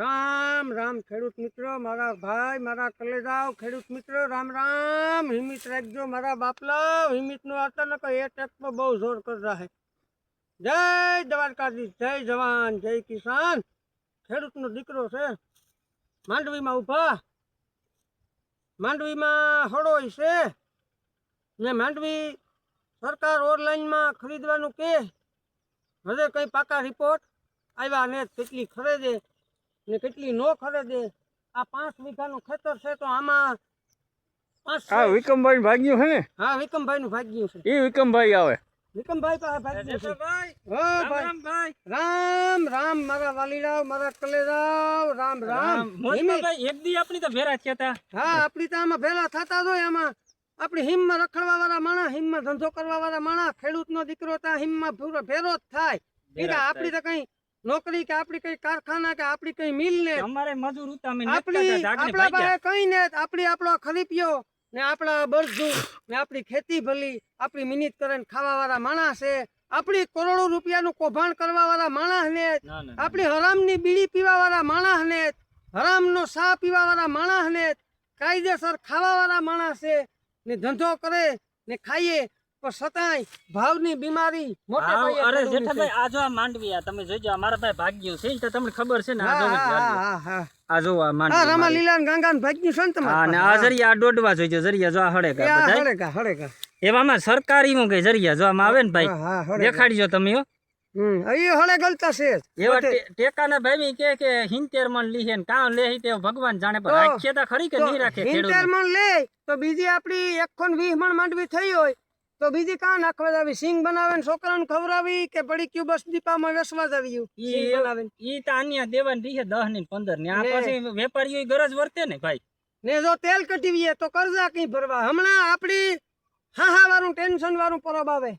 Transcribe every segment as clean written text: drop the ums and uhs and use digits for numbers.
રામ રામ ખેડૂત મિત્રો, મારા ભાઈ, મારા કલેજાઓ ખેડૂત મિત્રો, રામ રામ. હિંમત રાખજો મારા બાપલા. હિંમત નો आता न એ ટેક પર બહુ જોર કર रहा है. જય દ્વારકાધીશ, જય જવાન, જય કિસાન. ખેડૂતનો દીકરો છે, માંડવીમાં ઊભા. માંડવીમાં હળોય છે ને માંડવી સરકાર ઓનલાઈનમાં ખરીદવાનું કે હજે કઈ પાકા રિપોર્ટ આવ્યા ને કેટલી ખરીદે ને કેટલી નો ખરીદે. આ 5 વીઘાનું ખેતર છે તો આમાં વિક્રમભાઈ ભાગ્યું છે ને? હા, વિક્રમભાઈ નું ભાગ્યું છે. એ વિક્રમભાઈ આવે, વિક્રમભાઈ પાસે ભાગ્યું છે. રામ રામ મારા વાલીરાવ, મારા કલેરાવ, રામ રામ. એક દી આપણી તો ભેરા થયા હતા. હા, આપણી તો આમાં ભેલા થતા હોય. આમાં આપણી હિમમાં રખડવા વાળા માણસ, હિમમાં ધંધો કરવા વાળા માણસ, ખેડૂતનો દીકરો ત્યાં હિમમાં પૂરો ભેરો જ થાય. આપણી તો કઈ નોકરી કે આપણી કઈ કારખાના કે આપણી કઈ મિલ ને અમારે મજૂર ઉતામી આપણા પાસે કઈ ને આપણી આપણો ખરીપ્યો ને આપણા બળદું ને આપણી ખેતી ભલી, આપણી મિનિટ કરીને ખાવા વાળા માણસ છે. આપણી કરોડો રૂપિયાનું કૌભાંડ કરવા વાળા માણસ ને, આપણી હરામની બીડી પીવા વાળા માણસ ને, હરામનો સા પીવા વાળા માણસ ને, કાયદેસર ખાવા વાળા માણસ છે ને ધંધો કરે ને ખાઈએ પણ છતાંય ભાવની બીમારી મોટે પાયે. અરે જેઠાભાઈ, આ જો આ માંડવી આ તમે જોઈજો, અમારા ભાઈ ભાગ્યું છે તો તમને ખબર છે ને. આ જો આ માંડવી, રામા લીલા ને ગાંગા ને ભાગ્યું છે ને તમારે. હા, ને આ જરિયા આ દોડવા જોઈજો, જરિયા જો આ હળેકા બધા હળેકા એવામાં સરકારી માં કઈ જરિયા જો આમાં આવે ને ભાઈ, દેખાડીજો તમે. હળે ગલતા છે એવા ટેકાના ભાઈ કે 70 મણ લીહે ને કાં લે તે ભગવાન જાણે, પણ રાખીએ તો ખરી કે નહીં રાખે. 70 મણ લે તો બીજી આપડી 120 મણ માંડવી થઈ હોય તો બીજી કાં નાખવા જાવી? સિંગ બનાવે ને છોકરાને ખવડાવી કે પડી ક્યુ બસ દીપામાં વેસવા જાવી? ઈ તો આન્યા દેવાની રીહે 10 ને 15 ને. આ પછી વેપારીઓ ગરજ વર્તે ને ભાઈ. ને જો તેલ કટીવીએ તો કરજા કઈ ભરવા. હમણાં આપડી હા વાળું ટેન્શન વાળું પરબ આવે.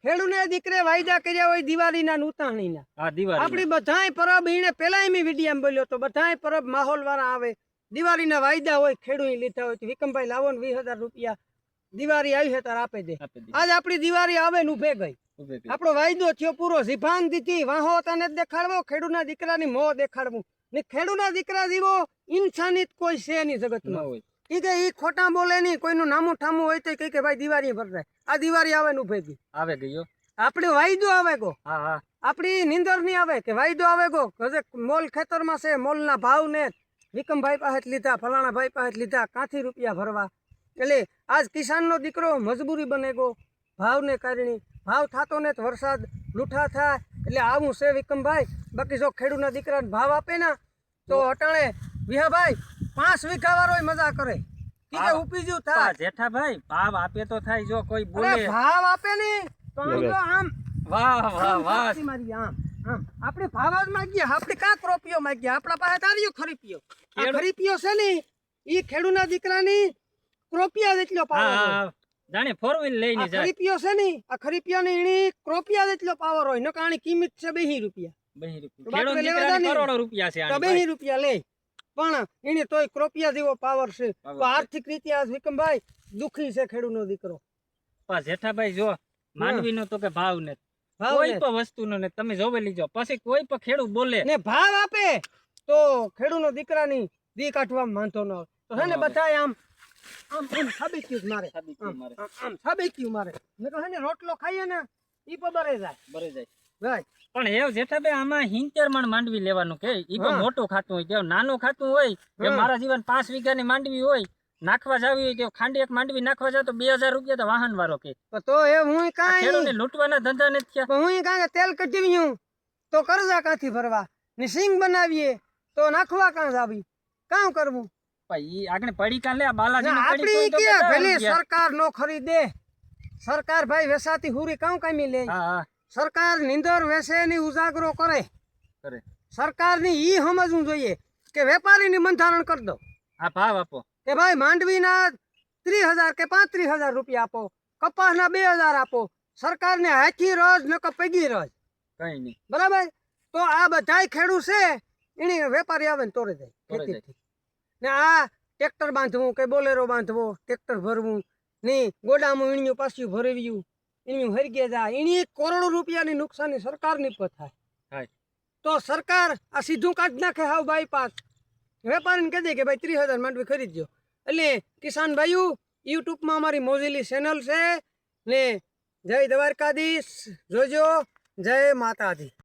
ખેડૂને દીકરે વાયદા કર્યા હોય દિવાળીના ઉતાણીના. આપડી બધાય પરબ એને પેલા એમ વિડીયામાં બોલ્યો તો બધાય પરબ માહોલ વાળા આવે. દિવાળીના વાયદા હોય ખેડૂએ લીધા હોય તો વિક્રમભાઈ લાવો ને 20,000 રૂપિયા દિવાળી આવી છે તાર આપી દે. આજ આપડી દિવાળી આવે ને ઉભે ગઈ. આપણો વાયદો થયો પૂરો. જીભાન દીધી વાહો તને દેખાડવો, ખેડૂના દીકરાની મોં દેખાડવું ને. ખેડૂના દીકરા જેવો ઇન્સાનિયત કોઈ છે નહીં જગતમાં. ઈ કે ઈ ખોટા બોલે નહીં, કોઈનું નામું ઠામું હોય તો કઈ કે ભાઈ દિવાળી ભરાય. આ દિવાળી આવે ને ઉભે ગઈ. આવે ગયો આપડે વાયદો આવે ગો. આપડી નીંદર નહીં આવે કે વાયદો આવે ગો. મોલ ખેતરમાં છે, મોલ ના ભાવ ને વિક્રમભાઈ પાસે લીધા, ફલાણા ભાઈ પાસે લીધા, કાંથી રૂપિયા ભરવા. એટલે આજ કિસાનનો દીકરો મજબૂરી બને ગો ભાવ ને કારણે. ભાવ થતો ને તો વરસાદ લૂઠા થાય એટલે આવું છે વિક્રમભાઈ. બાકી જો ખેડૂતના દીકરાને ભાવ આપે ને તો અટાણે વિહાભાઈ 5 વીઘા વાળો મજા કરે કે ઉપીજું થાય. જેઠાભાઈ, ભાવ આપે તો થાય. જો કોઈ બોલે ભાવ આપે ને તો આમ વાહ વાહ વાહ મારી આમ આપણે ભાવ જ માંગીએ. આપણે કાં ક્રોપિયો માંગીએ? આપણા પાસે તારીઓ ખરીપ્યો. આ ખરીપ્યો છે ને ઈ ખેડૂતના દીકરાની ક્રોપિયા જેટલો પાવર. જાણે 4 વ્હીલ લઈને જાય. ખરીપ્યો છે ને આ ખરીપિયાની ઈણી ક્રોપિયા જેટલો પાવર હોય. ન કાણી કિંમત છે 2 રૂપિયા. ખેડૂત દીકરાની કરોડો રૂપિયા છે. તો 2 રૂપિયા લે પણ એને તોય ક્રોપિયા જેવો પાવર છે. તો આર્થિક રીતે આ વિક્રમભાઈ દુખી છે ખેડૂતનો દીકરો. જેઠાભાઈ જો માંડવીનો તો કે ભાવ ને કોઈ પણ વસ્તુનો ને તમે જોવે લીજો. પછી કોઈ પણ ખેડૂત બોલે ને ભાવ આપે તો ખેડૂતનો દીકરાની દી કાઢવામાં માનતો ન હોય. તો હે ને બધાય આમ સાબિક્યું મારે, આમ સાબિક્યું મારે. ને તો હે ને રોટલો ખાઈએ ને ઈ પર બરે જાય. પણ એવું જેઠાભાઈ આમાં 70 મણ માંડવી લેવાનું કે ઈ પણ મોટું ખાતું હોય કે નાનું ખાતું હોય કે મારા જીવન 5 વીઘાની માંડવી હોય નાખવા જાવી હોય કે ખાંડી એક માંડવી નાખવા જાવ તો 2000 રૂપિયા તો વાહન વાળો કે. તો એ હું કાંઈ ખેડૂતને લૂંટવાના ધંધા નથી થયા. હું કાંઈ તેલ કઢીવ્યું તો કરજા કાંથી ભરવા ને સિંગ બનાવીએ તો નાખવા કાં જાવી? કામ કરવું ભાઈ? આગળ પડી કાં લે બાલાજી આપણી કે ભલે સરકાર નો ખરીદે. સરકાર ભાઈ વેસાતી હુરી કામ કામી લે. સરકાર નિંદર વેસે ની ઉજાગરો કરે. સરકાર ની ઈ સમજવું જોઈએ કે વેપારી ની બંધારણ કરી દો. આ ભાવ આપો કે ભાઈ માંડવી ના 30,000 કે 35,000 રૂપિયા આપો, કપાસ ના 2,000 આપો. સરકાર ને હાથી રોજ ન પગી રોજ કઈ નહીં. બરાબર? તો આ બધાય ખેડૂત છે એની વેપારી આવે ને તોરે જાય. ને આ ટ્રેક્ટર બાંધવું કે બોલેરો બાંધવો, ટ્રેક્ટર ભરવું નહીં, ગોડામાં ઈણિયું પાછું ભરવ્યું, ઈણિયું હરગે જાય. એની કરોડો રૂપિયાની નુકસાની સરકારની પર થાય. તો સરકાર આ સીધું કાઢી નાખે હાવ બાયપાસ. વેપારીને કહી દે કે ભાઈ 30,000 માંડવી ખરીદજો. એટલે કિસાન ભાઈઓ, યુટ્યુબમાં અમારી મોજીલી ચેનલ છે ને. જય દ્વારકાધીશ, જોજો. જય માતાજી.